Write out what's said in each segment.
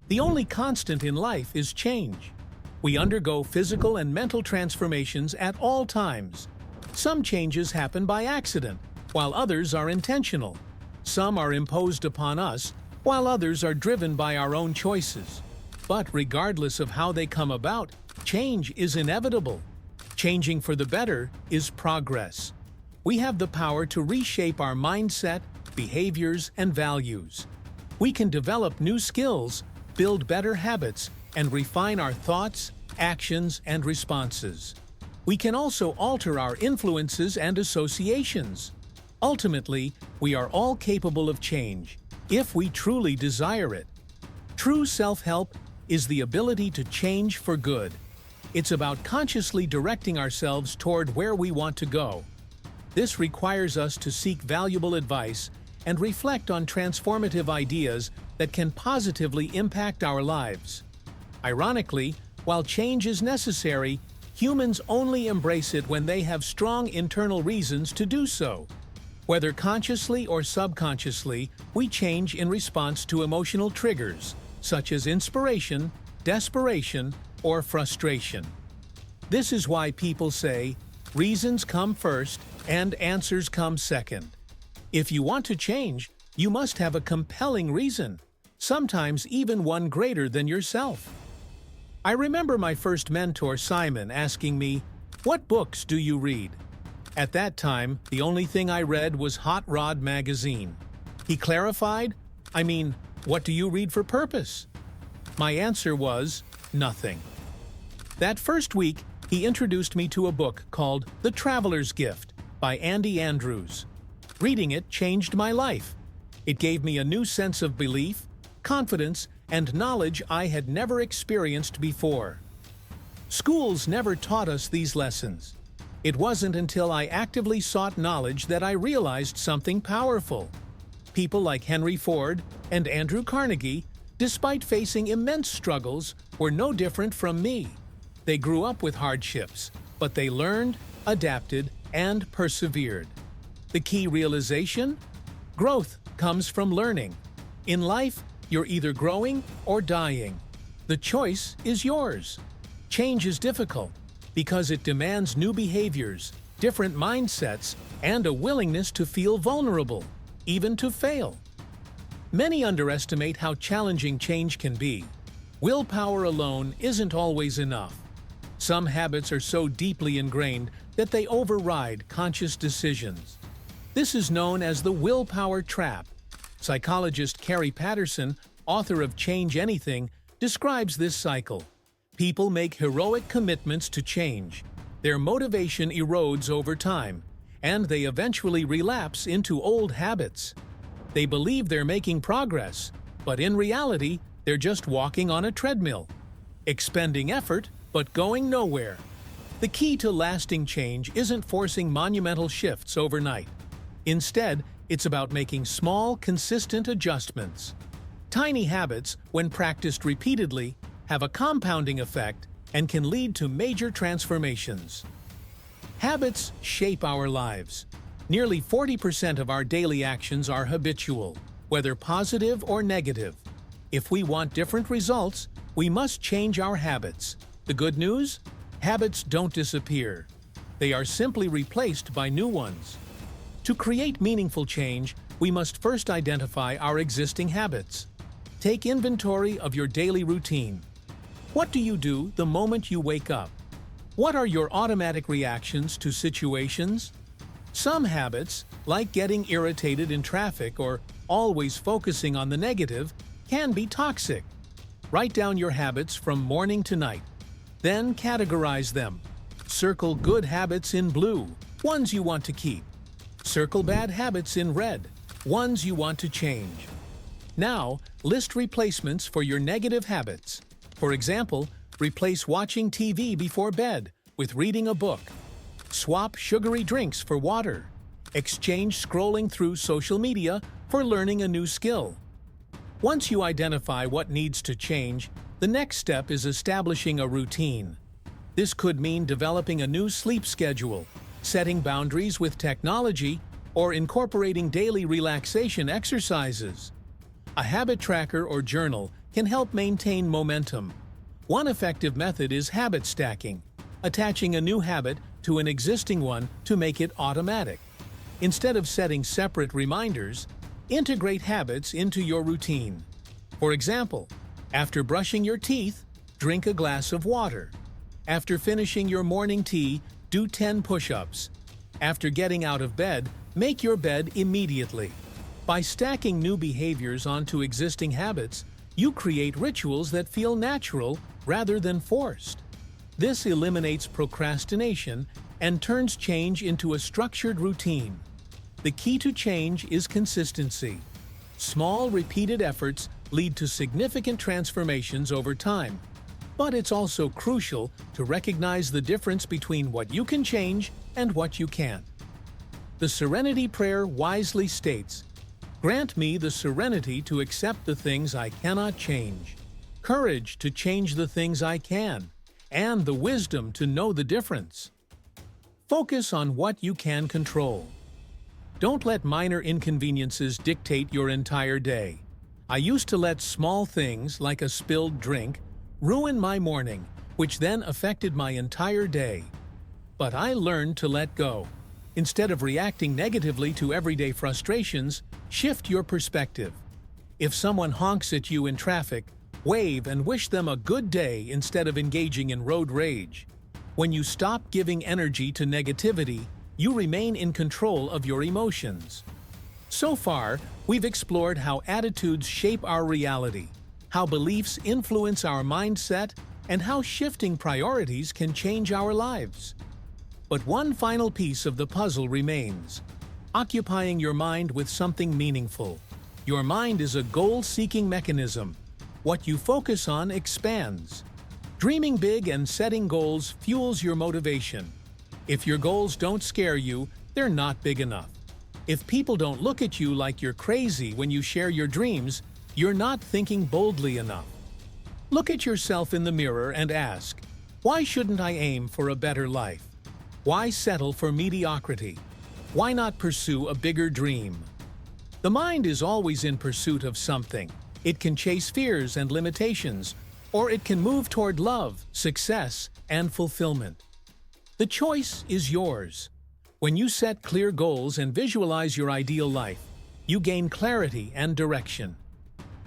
The only constant in life is change. We undergo physical and mental transformations at all times. Some changes happen by accident, while others are intentional. Some are imposed upon us, while others are driven by our own choices. But regardless of how they come about, change is inevitable. Changing for the better is progress. We have the power to reshape our mindset, behaviors, and values. We can develop new skills, build better habits, and refine our thoughts, actions, and responses. We can also alter our influences and associations. Ultimately, we are all capable of change, if we truly desire it. True self-help is the ability to change for good. It's about consciously directing ourselves toward where we want to go. This requires us to seek valuable advice and reflect on transformative ideas that can positively impact our lives. Ironically, while change is necessary, humans only embrace it when they have strong internal reasons to do so. Whether consciously or subconsciously, we change in response to emotional triggers, such as inspiration, desperation, or frustration. This is why people say, reasons come first and answers come second. If you want to change, you must have a compelling reason, sometimes even one greater than yourself. I remember my first mentor, Simon, asking me, "What books do you read?" At that time, the only thing I read was Hot Rod magazine. He clarified, "What do you read for purpose?" My answer was, nothing. That first week, he introduced me to a book called The Traveler's Gift by Andy Andrews. Reading it changed my life. It gave me a new sense of belief, confidence, and knowledge I had never experienced before. Schools never taught us these lessons. It wasn't until I actively sought knowledge that I realized something powerful. People like Henry Ford and Andrew Carnegie, despite facing immense struggles, were no different from me. They grew up with hardships, but they learned, adapted, and persevered. The key realization? Growth comes from learning. In life, you're either growing or dying. The choice is yours. Change is difficult because it demands new behaviors, different mindsets, and a willingness to feel vulnerable, even to fail. Many underestimate how challenging change can be. Willpower alone isn't always enough. Some habits are so deeply ingrained that they override conscious decisions. This is known as the willpower trap. Psychologist Carrie Patterson, author of Change Anything, describes this cycle. People make heroic commitments to change. Their motivation erodes over time, and they eventually relapse into old habits. They believe they're making progress, but in reality, they're just walking on a treadmill, expending effort, but going nowhere. The key to lasting change isn't forcing monumental shifts overnight. Instead, it's about making small, consistent adjustments. Tiny habits, when practiced repeatedly, have a compounding effect and can lead to major transformations. Habits shape our lives. Nearly 40% of our daily actions are habitual, whether positive or negative. If we want different results, we must change our habits. The good news? Habits don't disappear. They are simply replaced by new ones. To create meaningful change, we must first identify our existing habits. Take inventory of your daily routine. What do you do the moment you wake up? What are your automatic reactions to situations? Some habits, like getting irritated in traffic or always focusing on the negative, can be toxic. Write down your habits from morning to night. Then categorize them. Circle good habits in blue, ones you want to keep. Circle bad habits in red, ones you want to change. Now, list replacements for your negative habits. For example, replace watching TV before bed with reading a book. Swap sugary drinks for water. Exchange scrolling through social media for learning a new skill. Once you identify what needs to change, the next step is establishing a routine. This could mean developing a new sleep schedule, setting boundaries with technology, or incorporating daily relaxation exercises. A habit tracker or journal can help maintain momentum. One effective method is habit stacking, attaching a new habit to an existing one to make it automatic. Instead of setting separate reminders, integrate habits into your routine. For example, after brushing your teeth, drink a glass of water. After finishing your morning tea, do 10 push-ups. After getting out of bed, make your bed immediately. By stacking new behaviors onto existing habits, you create rituals that feel natural rather than forced. This eliminates procrastination and turns change into a structured routine. The key to change is consistency. Small, repeated efforts lead to significant transformations over time. But it's also crucial to recognize the difference between what you can change and what you can't. The Serenity Prayer wisely states, "Grant me the serenity to accept the things I cannot change, courage to change the things I can, and the wisdom to know the difference." Focus on what you can control. Don't let minor inconveniences dictate your entire day. I used to let small things, like a spilled drink, ruin my morning, which then affected my entire day. But I learned to let go. Instead of reacting negatively to everyday frustrations, shift your perspective. If someone honks at you in traffic, wave and wish them a good day instead of engaging in road rage. When you stop giving energy to negativity, you remain in control of your emotions. So far, we've explored how attitudes shape our reality, how beliefs influence our mindset, and how shifting priorities can change our lives. But one final piece of the puzzle remains: occupying your mind with something meaningful. Your mind is a goal-seeking mechanism. What you focus on expands. Dreaming big and setting goals fuels your motivation. If your goals don't scare you, they're not big enough. If people don't look at you like you're crazy when you share your dreams, you're not thinking boldly enough. Look at yourself in the mirror and ask, why shouldn't I aim for a better life? Why settle for mediocrity? Why not pursue a bigger dream? The mind is always in pursuit of something. It can chase fears and limitations, or it can move toward love, success, and fulfillment. The choice is yours. When you set clear goals and visualize your ideal life, you gain clarity and direction.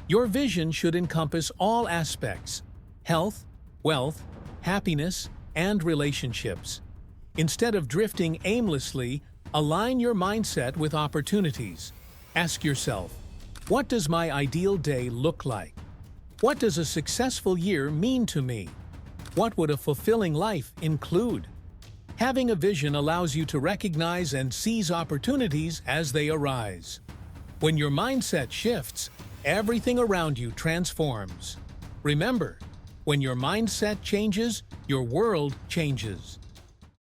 Your vision should encompass all aspects: health, wealth, happiness, and relationships. Instead of drifting aimlessly, align your mindset with opportunities. Ask yourself, what does my ideal day look like? What does a successful year mean to me? What would a fulfilling life include? Having a vision allows you to recognize and seize opportunities as they arise. When your mindset shifts, everything around you transforms. Remember, when your mindset changes, your world changes.